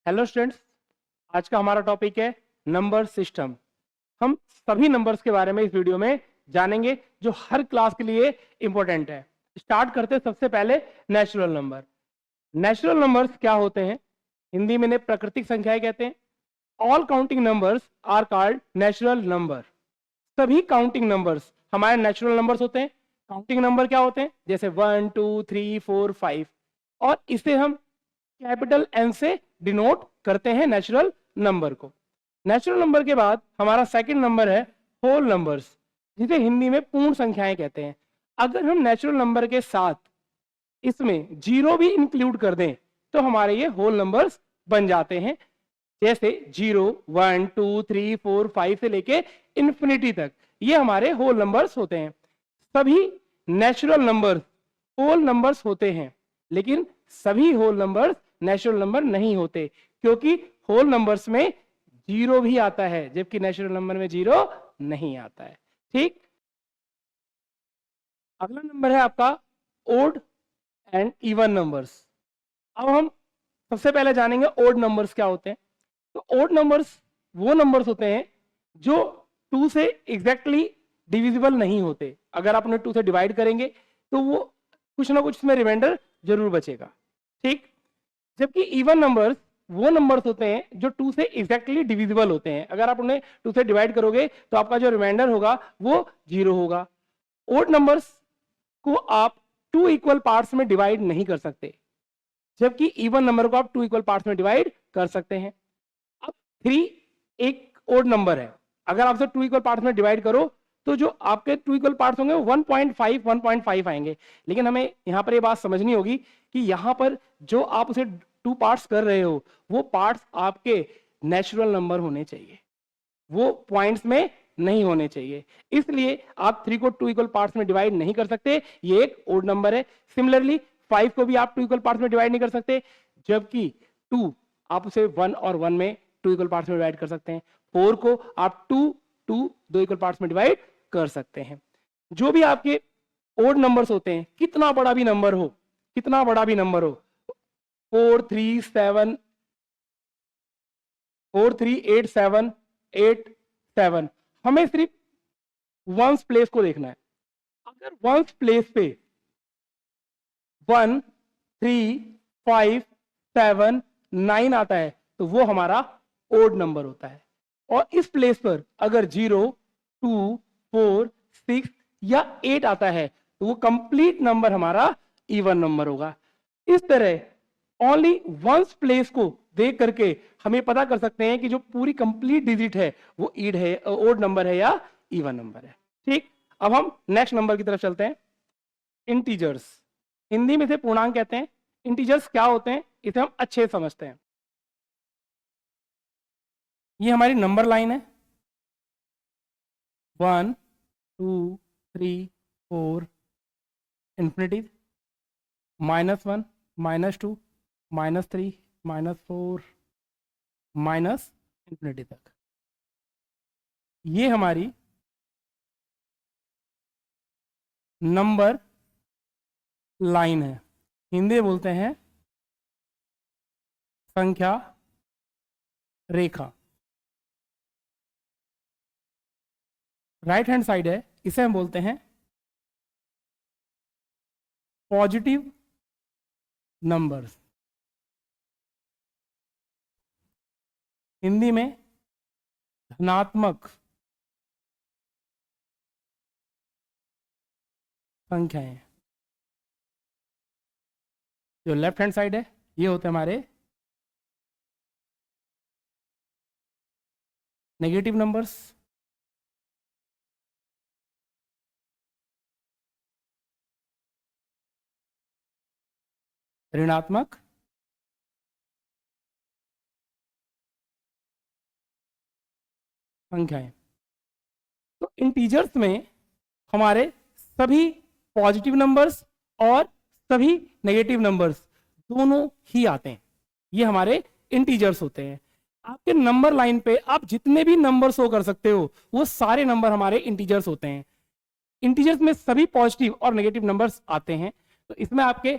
Hello students, आज का हमारा टॉपिक है नंबर सिस्टम। हम सभी नंबर्स के बारे में इस वीडियो में जानेंगे जो हर क्लास के लिए इंपॉर्टेंट है। स्टार्ट करते हैं सबसे पहले नेचुरल नंबर। नेचुरल नंबर्स क्या होते हैं? हिंदी में इन्हें प्राकृतिक संख्याएं कहते हैं। All counting numbers are called natural number. सभी काउंटिंग नंबर्स हमारे नेचुरल नंबर्स होते हैं। काउंटिंग नंबर क्या होते हैं? जैसे 1 2 3 4 5, और इसे हम कैपिटल एन से डिनोट करते हैं नेचुरल नंबर को। नेचुरल नंबर के बाद हमारा सेकंड नंबर है होल नंबर्स, जिसे हिंदी में पूर्ण संख्याएं कहते हैं। अगर हम नेचुरल नंबर के साथ इसमें जीरो भी इंक्लूड कर दें तो हमारे ये होल नंबर्स बन जाते हैं। जैसे 0 1 2 3 4 5 से लेके इन्फिनिटी तक ये हमारे होल नंबर्स होते हैं। सभी नेचुरल नंबर्स होल नंबर्स होते हैं, लेकिन सभी होल नंबर्स नेचुरल नंबर नहीं होते, क्योंकि होल नंबर्स में जीरो भी आता है जबकि नेचुरल नंबर में जीरो नहीं आता है। ठीक, अगला नंबर है आपका ओड एंड इवन नंबर्स। अब हम सबसे पहले जानेंगे ओड नंबर्स क्या होते हैं। तो ओड नंबर्स वो नंबर्स होते हैं जो 2 से एग्जैक्टली डिविजिबल नहीं होते। अगर आप उन्हें 2 से डिवाइड करेंगे तो वो कुछ ना कुछ इसमें रिमाइंडर जरूर बचेगा। ठीक, जबकि इवन नंबर्स वो नंबर्स होते हैं जो 2 से एग्जैक्टली डिविजिबल होते हैं। अगर आप उन्हें 2 से डिवाइड करोगे तो आपका जो रिमाइंडर होगा वो 0 होगा। ओड नंबर्स को आप 2 इक्वल पार्ट्स में डिवाइड नहीं कर सकते, जबकि इवन नंबर को आप 2 इक्वल पार्ट्स में डिवाइड कर सकते हैं। अब 3 एक ओड नंबर है। अगर आप उसे 2 इक्वल पार्ट्स में डिवाइड करो तो जो आपके 2 इक्वल पार्ट्स होंगे 1.5 आएंगे। लेकिन हमें यहां पर ये बात समझनी होगी कि यहां पर जो आप उसे 2 पार्ट्स कर रहे हो वो पार्ट्स आपके नेचुरल नंबर होने चाहिए, वो पॉइंट्स में नहीं होने चाहिए। इसलिए आप 3 को 2 इक्वल पार्ट्स में डिवाइड नहीं कर सकते, ये एक ओड नंबर है। सिमिलरली 5 को भी आप 2 इक्वल पार्ट्स में डिवाइड नहीं कर सकते, जबकि 2 आप उसे 1 और 1 में 2 इक्वल पार्ट्स में डिवाइड कर सकते हैं। 4 को आप 2 इक्वल पार्ट्स में डिवाइड कर सकते हैं। जो भी आपके ओड नंबर्स होते हैं, कितना बड़ा भी नंबर हो, 4 3 8 7 8 7, हमें सिर्फ वंस प्लेस को देखना है। अगर वंस प्लेस पे 1 3 5 7 9 आता है तो वो हमारा ओड नंबर होता है, और इस प्लेस पर अगर 0 2 4 6 या 8 आता है तो वो कंप्लीट नंबर हमारा इवन नंबर होगा। इस तरह ओनली वंस प्लेस को देख करके हमें पता कर सकते हैं कि जो पूरी कंप्लीट डिजिट है वो ईड है, ओड नंबर है या इवन नंबर है। ठीक, अब हम नेक्स्ट नंबर की तरफ चलते हैं। इंटीजर्स, हिंदी में इसे पूर्णांक कहते हैं। इंटीजर्स क्या होते हैं इसे हम अच्छे से समझते हैं। ये हमारी नंबर लाइन है, 1 2 3 4 इन्फिनिटी, -1 -2 -3 -4 माइनस इन्फिनिटी तक। ये हमारी नंबर लाइन है, हिंदी बोलते हैं संख्या रेखा। राइट हैंड साइड है, इसे हम बोलते हैं पॉजिटिव नंबर्स, हिंदी में धनात्मक संख्याएं। जो लेफ्ट हैंड साइड है ये होते हैं हमारे नेगेटिव नंबर्स। ऋणात्मक संख्याएं। तो इंटीजर्स में हमारे सभी पॉजिटिव नंबर्स और सभी नेगेटिव नंबर्स दोनों ही आते हैं। ये हमारे इंटीजर्स होते हैं। आपके नंबर लाइन पे आप जितने भी नंबर शो कर सकते हो वो सारे नंबर हमारे इंटीजर्स होते हैं। इंटीजर्स में सभी पॉजिटिव और नेगेटिव नंबर्स आते हैं। तो इसमें आपके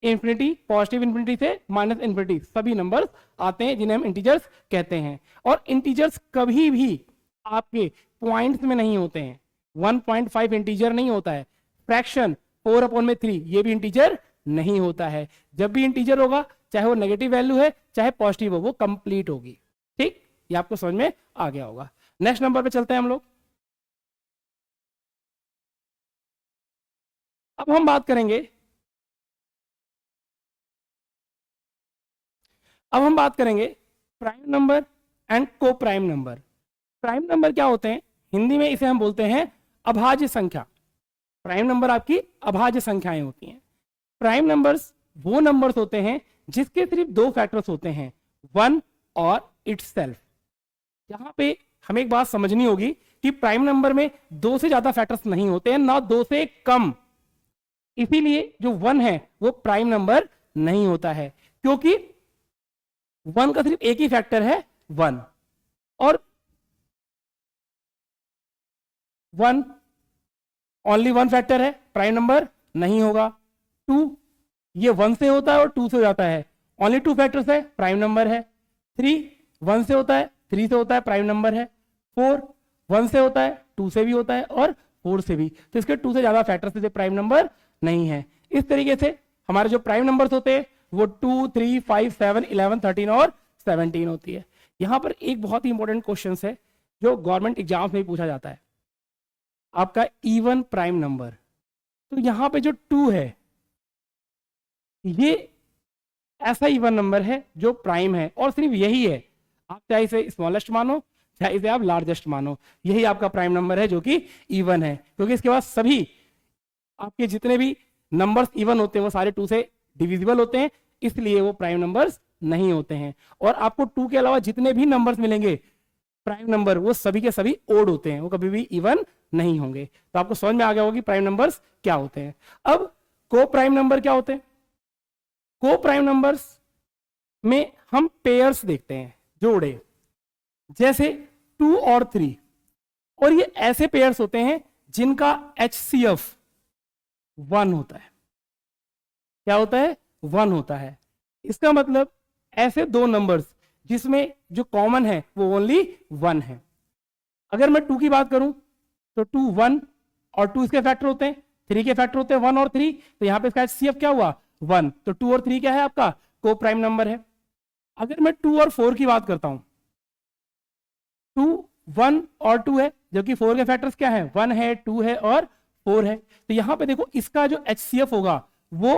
इन्फिनिटी, पॉजिटिव इन्फिनिटी से माइनस इन्फिनिटी सभी नंबर्स आते हैं जिन्हें हम इंटीजर्स कहते हैं। और इंटीजर्स कभी भी आपके पॉइंट्स में नहीं होते हैं। 1.5 इंटीजर नहीं होता है। फ्रैक्शन 4/3 ये भी इंटीजर नहीं होता है। जब भी इंटीजर होगा, चाहे वो नेगेटिव वैल्यू है चाहे पॉजिटिव हो, वो कंप्लीट होगी। ठीक, ये आपको समझ में आ गया होगा। नेक्स्ट नंबर पे चलते हैं हम लोग। अब हम बात करेंगे प्राइम नंबर एंड को प्राइम नंबर। प्राइम नंबर क्या होते हैं? हिंदी में इसे हम बोलते हैं अभाज्य संख्या। प्राइम नंबर आपकी अभाज्य संख्याएं होती हैं। प्राइम नंबर्स वो नंबर्स होते हैं जिसके सिर्फ दो फैक्टर्स होते हैं, 1 और इटसेल्फ। यहां पे हमें एक बात समझनी होगी कि प्राइम नंबर में दो से ज्यादा फैक्टर्स नहीं होते हैं, ना दो से कम। इसीलिए जो 1 है वो प्राइम नंबर नहीं होता है, क्योंकि 1 का सिर्फ एक ही फैक्टर है 1, और 1 ओनली 1 फैक्टर है, प्राइम नंबर नहीं होगा। 2 ये 1 से होता है और 2 से हो जाता है, ओनली 2 फैक्टर्स है, प्राइम नंबर है। 3 1 से होता है, 3 से होता है, प्राइम नंबर है। 4 1 से होता है, 2 से भी होता है और 4 से भी, तो इसके 2 से ज्यादा फैक्टर्स से प्राइम नंबर नहीं है। इस तरीके से हमारे जो प्राइम नंबर्स होते हैं वो 2, 3, 5, 7, 11, 13 और 17 होती है। यहां पर एक बहुत ही इंपॉर्टेंट क्वेश्चन है जो गवर्नमेंट एग्जाम्स में पूछा जाता है, आपका इवन प्राइम नंबर। तो यहां पे जो 2 है ये ऐसा इवन नंबर है जो प्राइम है, और सिर्फ यही है। आप चाहे इसे स्मॉलेस्ट मानो चाहे इसे आप लार्जेस्ट मानो, यही आपका प्राइम नंबर है जो कि इवन है। क्योंकि इसके बाद सभी आपके जितने भी नंबर्स इवन होते हैं वो सारे 2 से डिविजिबल होते हैं, इसलिए वो प्राइम नंबर्स नहीं होते हैं। और आपको 2 के अलावा जितने भी नंबर्स मिलेंगे प्राइम नंबर, वो सभी के सभी ओड होते हैं, वो कभी भी इवन नहीं होंगे। तो आपको समझ में आ गया होगा कि प्राइम नंबर्स क्या होते हैं। अब को प्राइम नंबर क्या होते हैं? को प्राइम नंबर्स में हम पेयर्स देखते हैं, जोड़े, जैसे 2 और 3। और ये ऐसे पेयर्स होते हैं जिनका HCF 1 होता है। क्या होता है? 1 होता है। इसका मतलब ऐसे दो नंबर्स जिसमें जो कॉमन है वो ओनली 1 है। अगर मैं 2 की बात करूं तो 2 1 और 2 इसके फैक्टर होते हैं, 3 के फैक्टर होते हैं 1 और 3, तो यहां पे इसका HCF क्या हुआ? 1। तो 2 और 3 क्या है? आपका को प्राइम नंबर है। अगर मैं 2 और 4 की बात करता हूं, 2 1 और 2 है, जबकि 4 के फैक्टर्स क्या है? 1 है, 2 है और 4 है। तो यहां पे देखो इसका जो HCF होगा वो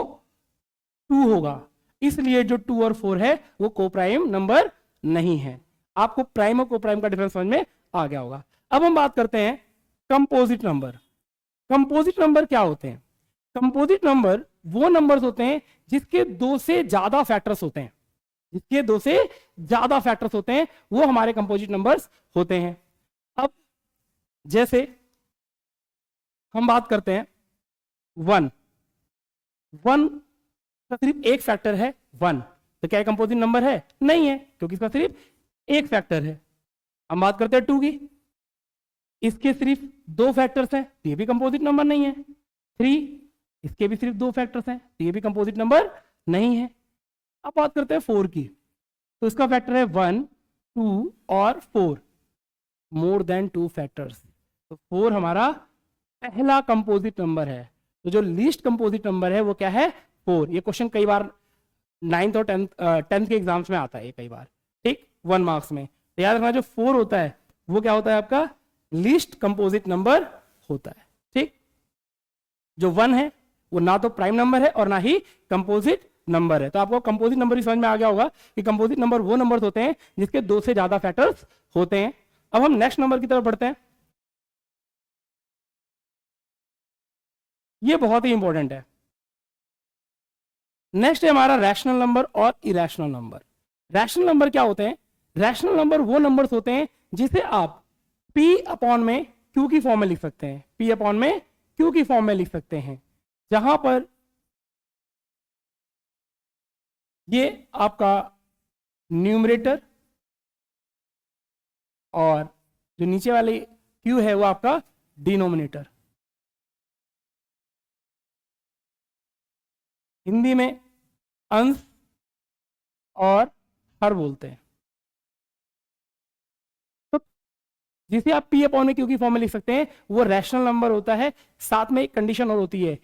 2 होगा, इसलिए जो 2 और 4 है वो को प्राइम नंबर नहीं है। आपको प्राइम और को प्राइम का डिफरेंस समझ में आ गया होगा। अब हम बात करते हैं कंपोजिट नंबर। कंपोजिट नंबर क्या होते हैं? कंपोजिट नंबर वो नंबर्स होते हैं जिसके 2 से ज्यादा फैक्टर्स होते हैं, जिसके 2 से ज्यादा फैक्टर्स होते हैं वो हमारे कंपोजिट नंबर्स होते हैं। अब जैसे हम बात करते हैं 1 का सिर्फ एक फैक्टर है 1, तो क्या कंपोजिट नंबर है? नहीं है, क्योंकि इसका सिर्फ एक फैक्टर है। हम बात करते हैं 2 की, इसके सिर्फ 2 फैक्टर्स हैं, तो ये भी कंपोजिट नंबर नहीं है। 3 इसके भी सिर्फ 2 फैक्टर्स हैं, तो ये भी कंपोजिट नंबर नहीं है। अब बात करते हैं 4 की, तो इसका फैक्टर है 1, 2 और 4, मोर देन 2 फैक्टर्स, तो 4 हमारा पहला कंपोजिट नंबर है। तो जो लीस्ट कंपोजिट नंबर है वो क्या है? 4। ये क्वेश्चन कई बार 9th और 10th के एग्जाम्स में आता है कई बार, ठीक, 1 मार्क्स में। तो याद रखना जो 4 होता है वो क्या होता है? आपका लीस्ट कंपोजिट नंबर होता है। ठीक, जो 1 है वो ना तो प्राइम नंबर है और ना ही कंपोजिट नंबर है। तो आपको कंपोजिट नंबर ही समझ में आ गया होगा कि कंपोजिट नंबर वो नंबर होते हैं जिसके 2 से ज्यादा फैक्टर्स होते हैं। अब हम नेक्स्ट नंबर की तरफ बढ़ते हैं। ये बहुत ही इंपॉर्टेंट है। नेक्स्ट है हमारा रैशनल नंबर और इरेशनल नंबर। रैशनल नंबर क्या होते हैं? रैशनल नंबर वो नंबर्स होते हैं जिसे आप P अपॉन में Q की फॉर्म में लिख सकते हैं, P अपॉन में Q की फॉर्म में लिख सकते हैं, जहां पर ये आपका न्यूमरेटर और जो नीचे वाली Q है वो आपका डिनोमिनेटर। हिंदी में अंश और हर बोलते हैं। तो जिसे आप पी अपॉन में क्यू की फॉर्म में लिख सकते हैं वो रैशनल नंबर होता है। साथ में एक कंडीशन और होती है,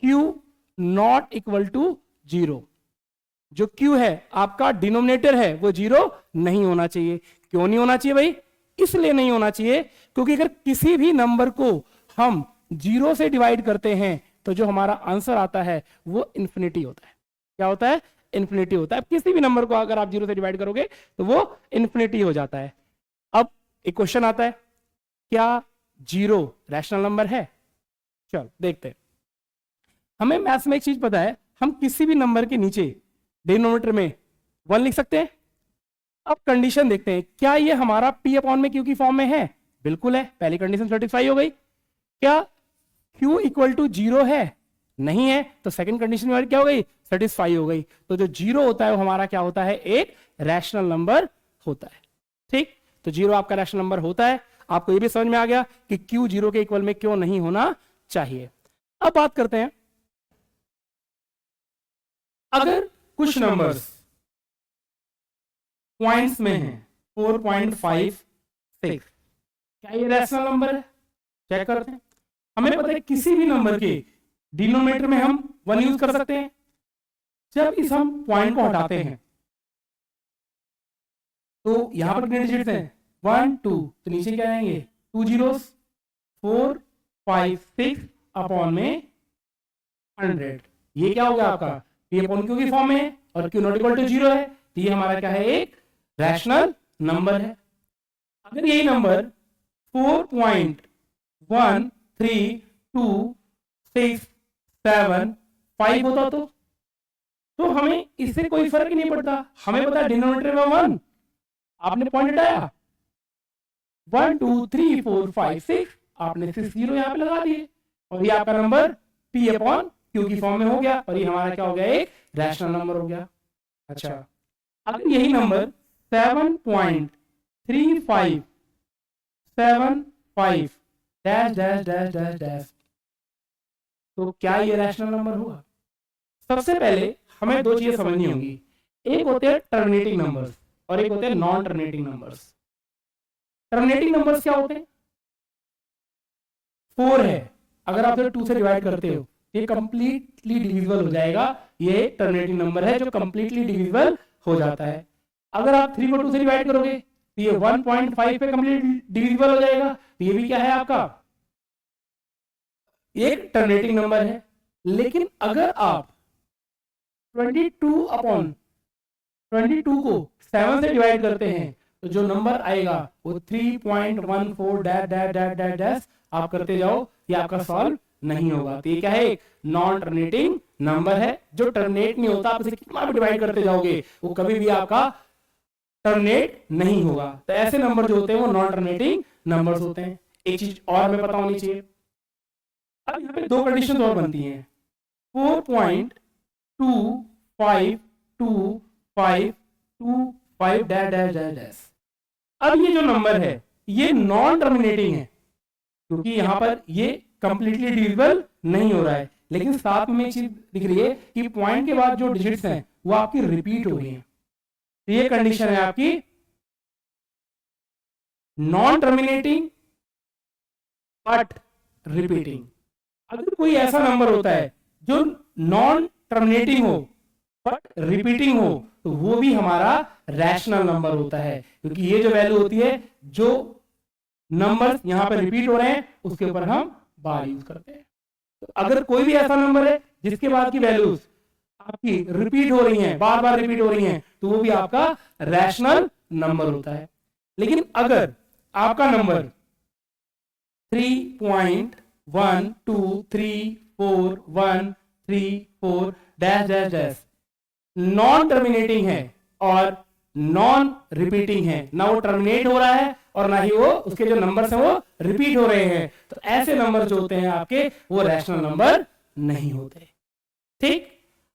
q not equal to zero. जो क्यू है आपका डिनोमिनेटर है वो जीरो नहीं होना चाहिए। क्यों नहीं होना चाहिए भाई? इसलिए नहीं होना चाहिए क्योंकि अगर किसी भी नंबर को हम जीरो से डिवाइड करते हैं तो जो हमारा आंसर आता है वो इन्फिनिटी होता है। क्या होता है? इन्फिनिटी होता है। किसी भी नंबर को अगर आप जीरो से डिवाइड करोगे तो वो इन्फिनिटी हो जाता है। अब एक क्वेश्चन आता है, क्या जीरो रैशनल नंबर है? चलो देखते हैं। हमें मैथ्स में एक चीज पता है, हम किसी भी नंबर के नीचे डिनोमिनेटर में 1 लिख सकते हैं। अब कंडीशन देखते हैं, क्या ये हमारा पी अपॉन में क्यू की फॉर्म में है? बिल्कुल है, पहली कंडीशन सेटिस्फाई हो गई। क्या क्यू इक्वल टू जीरो है? नहीं है, तो सेकंड कंडीशन में क्या हो गई? सेटिस्फाई हो गई। तो जो जीरो होता है वो हमारा क्या होता है? एक रैशनल नंबर होता है। ठीक, तो जीरो आपका रैशनल नंबर होता है। आपको ये भी समझ में आ गया कि क्यू जीरो के इक्वल में क्यों नहीं होना चाहिए। अब बात करते हैं, अगर कुछ नंबर्स पॉइंट्स में है 4.56, क्या ये रैशनल नंबर है? चेक करते हैं। हमें पता है किसी भी नंबर के डिनोमिनेटर में हम 1 यूज कर सकते हैं। जब इस हम पॉइंट को हटाते हैं तो यहां पर कितने डिजिट्स हैं? 1 2, तो नीचे क्या आएंगे? 2 जीरोस। 4 5 6 अपॉन में 100। ये क्या हो गया आपका? पी अपॉन क्यू की फॉर्म में है और q not equal to zero है, तो ये हमारा क्या है? एक रैशनल नंबर है। अगर यही नंबर 4.132675 होता तो हमें इससे कोई फर्क ही नहीं पड़ता। हमें पता है डिनोमिनेटर में 1, आपने पॉइंट हटाया, 1 2 3 4 5 6, आपने 6 जीरो यहां पे लगा दिए और ये आपका नंबर पी अपॉन क्यू की फॉर्म में हो गया और ये हमारा क्या हो गया? एक रैशनल नंबर हो गया। अच्छा, अगर यही number 7.3575 dash dash dash dash dash, तो क्या ये रैशनल नंबर हुआ? सबसे पहले हमें दो चीजें समझनी होंगी। एक होते हैं टर्मिनेटिंग नंबर्स और एक होते हैं non terminating numbers. Terminating numbers क्या होते हैं? 4 है, अगर आप 2 से डिवाइड करते हो ये कंप्लीटली डिविजिबल हो जाएगा। ये टर्मिनेटिंग नंबर है जो कंप्लीटली डिविजिबल हो जाता है। अगर आप 3 को 2 से डिवाइड करोगे तो ये 1.5 पे कंप्लीट डिविजिबल हो जाएगा, तो ये भी क्या है आपका? एक टर्मिनेटिंग नंबर है। लेकिन अगर आप 22 अपॉन 22 को 7 से डिवाइड करते हैं तो जो नंबर आएगा वो 3.14 dash dash dash dash dash आप करते जाओ, ये आपका सॉल्व नहीं होगा। तो ये क्या है? एक नॉन टर्मिनेटिंग नंबर है जो टर्मिनेट नहीं होता। आप इसे कितना भी डिवाइड करते जाओगे वो कभी भी आपका टर्मिनेट नहीं होगा। तो ऐसे नंबर जो होते हैं वो नॉन टर्मिनेटिंग नंबर्स होते हैं। एक चीज और हमें पता होनी चाहिए, अब यहाँ पे दो कंडीशन और बनती हैं। 4.2525 डैश डैश डैश डैश। अब ये जो नंबर है ये नॉन टर्मिनेटिंग है क्योंकि यहां पर ये कंप्लीटली डिविजिबल नहीं हो रहा है, लेकिन साथ में एक चीज दिख रही है कि पॉइंट के बाद जो डिजिट्स हैं वो आपकी रिपीट हो रही हैं। तो ये कंडीशन है आपकी नॉन टर्मिनेटिंग बट रिपीटिंग। अगर कोई ऐसा नंबर होता है जो नॉन टर्मिनेटिंग हो बट रिपीटिंग हो तो वो भी हमारा रैशनल नंबर होता है, क्योंकि ये जो वैल्यू होती है, जो नंबर यहां पर रिपीट हो रहे हैं उसके ऊपर हम बार यूज करते हैं। तो अगर कोई भी ऐसा नंबर है जिसके बाद की वैल्यूज आपकी रिपीट हो रही हैं, बार बार रिपीट हो रही हैं, तो वो भी आपका रैशनल नंबर होता है। लेकिन अगर आपका number 3.1234134 dash dash dash non terminating है और नॉन रिपीटिंग है, ना वो टर्मिनेट हो रहा है और ना ही वो उसके जो नंबर्स हैं वो रिपीट हो रहे हैं, तो ऐसे नंबर जो होते हैं आपके वो रैशनल नंबर नहीं होते। ठीक,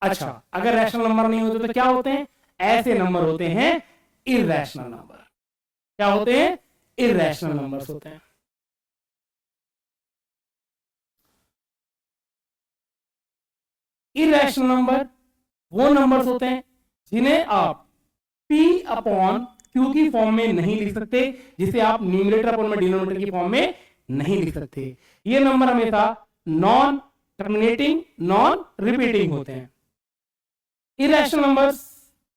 अच्छा, अगर रैशनल नंबर नहीं होते तो क्या होते हैं? ऐसे नंबर होते हैं इरैशनल नंबर। क्या होते हैं? इरैशनल नंबर्स होते हैं। इरैशनल नंबर वो नंबर्स होते हैं जिन्हें आप P अपॉन Q की फॉर्म में नहीं लिख सकते, जिसे आप न्यूमरेटर अपॉन में डिनोमिनेटर की फॉर्म में नहीं लिख सकते। ये नंबर हमेशा नॉन टर्मिनेटिंग, नॉन रिपीटिंग होते हैं। इरेशनल नंबर्स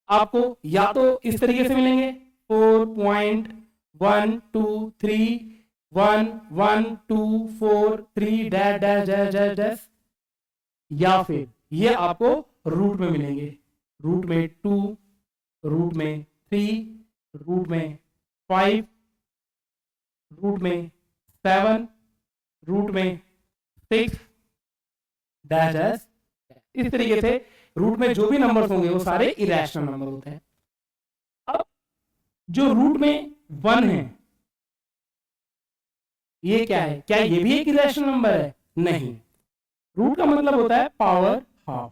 आपको या तो इस तरीके से मिलेंगे 4.123 1 1 2 4 3 dash dash dash dash dash, या फिर ये आपको रूट में मिलेंगे, रूट में 2, रूट में 3, रूट में 5, रूट में 7, रूट में 6 डैश डैश। इस तरीके से रूट में जो भी नंबर्स होंगे वो सारे इरेशनल नंबर होते हैं। अब जो रूट में 1 है, ये क्या है? क्या ये भी एक इरेशनल नंबर है? नहीं। रूट का मतलब होता है पावर हाफ,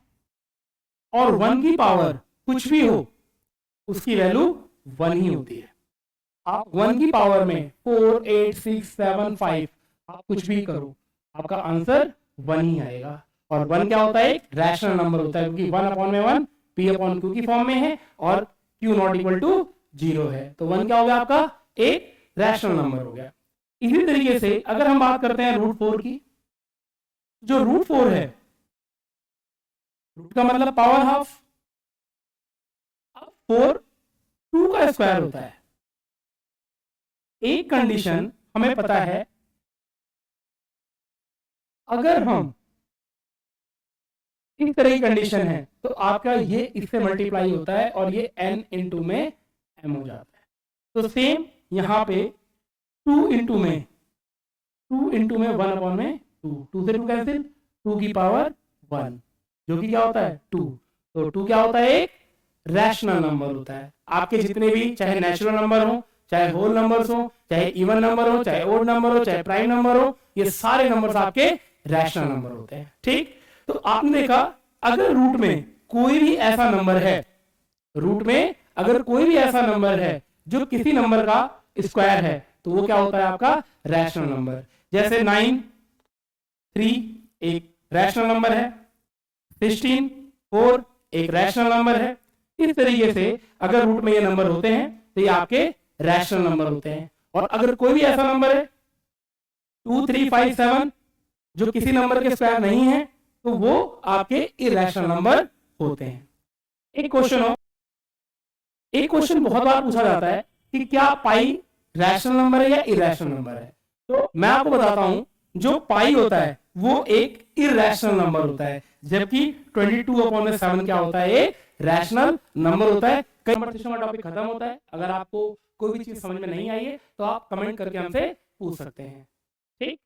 और 1 की पावर कुछ भी हो उसकी वैल्यू 1 ही होती है। आप 1 की पावर में 4 8 6 7 5 आप कुछ भी करो, आपका आंसर 1 ही आएगा। और 1 क्या होता है? एक रैशनल नंबर होता है, क्योंकि 1 अपॉन में 1 P अपॉन Q की फॉर्म में है और Q नॉट इक्वल टू 0 है, तो 1 क्या हो गया? आपका एक रैशनल नंबर हो गया। इसी तरीके से अगर हम बात करते हैं रूट 4 की, जो रूट 4 है, रूट का मतलब पावर हाफ, 4 2 का स्क्वायर होता है। एक कंडीशन हमें पता है, अगर हम इस तरह की कंडीशन है तो आपका ये इससे मल्टीप्लाई होता है और ये n इंटू में m हो जाता है। तो सेम यहाँ पे 2 इंटू में 1 अपॉन में 2 से 2 कैंसिल, 2 की पावर 1 जो कि क्या होता है? 2। तो 2 क्या होता है? एक रैशनल नंबर होता है। आपके जितने भी चाहे नेचुरल नंबर हो, चाहे होल नंबर्स हो, चाहे इवन नंबर हो, चाहे ओड नंबर हो, चाहे प्राइम नंबर हो, ये सारे नंबर्स आपके रैशनल नंबर होते हैं। ठीक, तो आपने देखा अगर रूट में कोई भी ऐसा नंबर है, रूट में अगर कोई भी ऐसा नंबर है जो किसी नंबर का स्क्वायर है, तो वो क्या होता है? आपका रैशनल नंबर। जैसे 9 3 एक रैशनल नंबर है, 16 4 एक रैशनल नंबर है। इस तरीके से अगर रूट में ये नंबर होते हैं तो ये आपके रैशनल नंबर होते हैं। और अगर कोई भी ऐसा नंबर है 2 3 5 7 जो किसी नंबर के स्क्वायर नहीं है, तो वो आपके इरेशनल नंबर होते हैं। एक क्वेश्चन बहुत बार पूछा जाता है कि क्या पाई रैशनल नंबर है या इरेशनल नंबर है? तो मैं आपको बताता हूं, जो पाई होता है वो एक इरेशनल नंबर होता है, जबकि 22/7 क्या होता है? एक रैशनल नंबर होता है। कई नंबर सिस्टम का टॉपिक खत्म होता है। अगर आपको कोई भी चीज समझ में नहीं आई है तो आप कमेंट करके हमसे पूछ सकते हैं। ठीक।